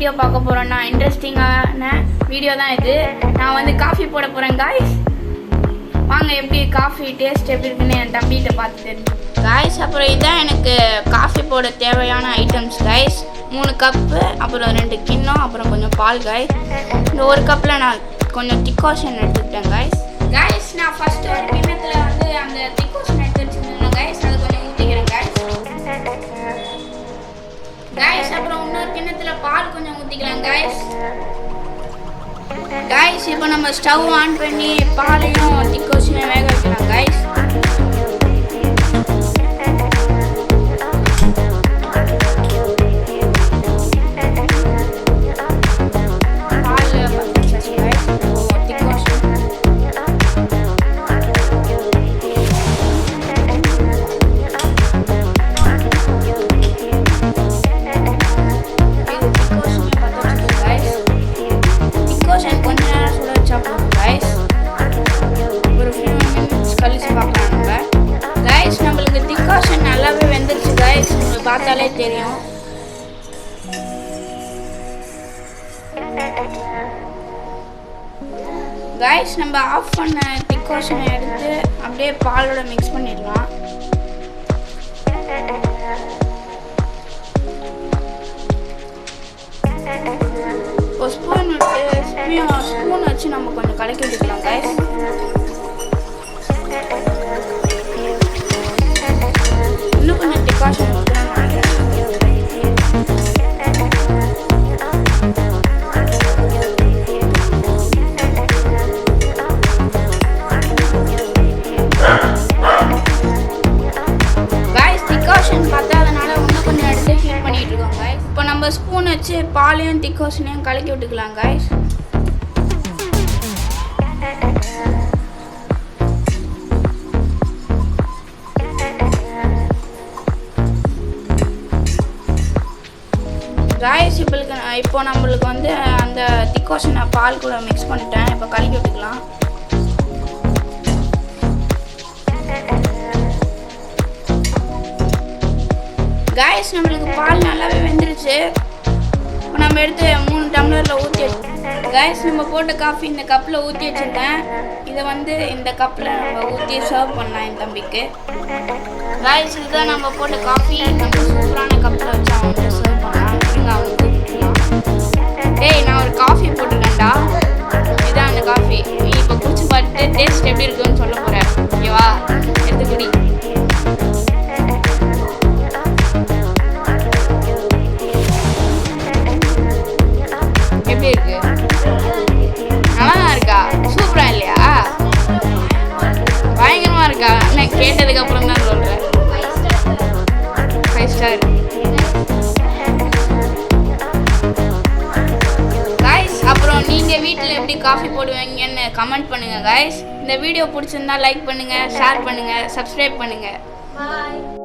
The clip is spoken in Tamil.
வீடியோ பார்க்க போகிறோன்னா இன்ட்ரெஸ்டிங்கான வீடியோ தான் இது. நான் வந்து காஃபி போட போகிறேன் காய்ஸ். வாங்க எப்படி காஃபி டேஸ்ட் எப்படி இருக்குன்னு என் தம்பிகிட்ட பார்த்துட்டு காய்ஸ். அப்புறம் இதுதான் எனக்கு காஃபி போட தேவையான ஐட்டம்ஸ் காய்ஸ். 3 கப்பு, அப்புறம் 2 கிண்ணம், அப்புறம் கொஞ்சம் பால் காய்ஸ். இந்த 1 கப்பில் நான் கொஞ்சம் டிகாஷன் எடுத்துக்கிட்டேன் காய்ஸ். காய்ஸ் நான் ஃபஸ்ட்டு ஒரு கிண்ணத்தில் வந்து அந்த டிகாஷன் எடுத்து வச்சுருந்தேன் காய்ஸ். அதை கொஞ்சம் ஊற்றிக்கிறேன் காய்ஸ். காய்ஸ் அப்புறம் இன்னொரு கிண்ணத்தில் பால் கொஞ்சம் ஊற்றிக்கலாம் காய்ஸ். காய்ஸ் இப்போ நம்ம ஸ்டவ் ஆன் பண்ணி பாலையும் டிகாஷனையும் வேக வைக்கலாம் காய்ஸ். நம்மளுக்கு டிகாஷன் நல்லாவே வெந்துருச்சு காய்ஸ். உங்களுக்கு பார்த்தாலே தெரியும். காய்ஸ் நம்ம ஆஃப் பண்ண டிகாஷனை எடுத்து அப்படியே பாலோட மிக்ஸ் பண்ணிடலாம். ஒரு ஸ்பூன் வச்சு நம்ம கொஞ்சம் கலக்கி விட்டுக்கலாம் காய்ஸ். இன்னும் கொஞ்சம் டிகாஷன் காய்ஸ். டிகாஷன் பத்தாதனால இன்னும் கொஞ்சம் எடுத்து ஹீட் பண்ணிட்டு இருக்கோம் காய்ஸ். இப்போ நம்ம ஸ்பூன் வச்சு பாலையும் டிகாஷனையும் கலக்கி விட்டுக்கலாம் காய்ஸ். காய்ஸ் இப்போ நம்மளுக்கு வந்து அந்த டிகாஷனை பால் கூட மிக்ஸ் பண்ணிட்டேன். இப்போ கலக்கி விட்டுக்கலாம். காய்ஸ் நம்மளுக்கு பால் நல்லாவே வெந்துருச்சு. இப்போ நம்ம எடுத்து 3 டம்ளரில் ஊற்றி காய்ஸ் நம்ம போட்ட காஃபி இந்த கப்பில் ஊற்றி வச்சுருக்கேன். இதை வந்து இந்த கப்பில் நம்ம ஊற்றி சர்வ் பண்ணலாம் என் தம்பிக்கு. காய்ஸ் இதுதான் நம்ம போட்ட காஃபி. நம்ம சூப்பரான கப்பில் வச்சு அவங்க சர்வ் பண்ணலாம். அவங்க கூப்பிட்டுலாம். டேய் நான் ஒரு காஃபி போட்டிருக்கேன்டா. இதுதான் அந்த காஃபி. நீ இப்போ குடிச்சு பார்த்துட்டு டேஸ்ட் எப்படி இருக்குன்னு சொல்ல போகிறேன். ஓகேவா? எடுத்து குடி. எப்படி இருக்கு? நல்லா இருக்கா? சூப்பரா இல்லையா? பயங்கரமா இருக்கா? நான் கேட்டதுக்கு அப்புறம் தான் சொல்றேன். 5 ஸ்டார். காய்ஸ் அப்புறம் நீங்க வீட்டில் எப்படி காஃபி போடுவீங்கன்னு கமெண்ட் பண்ணுங்க காய்ஸ். இந்த வீடியோ பிடிச்சிருந்தா லைக் பண்ணுங்க, ஷேர் பண்ணுங்க, சப்ஸ்கிரைப் பண்ணுங்க. பாய்.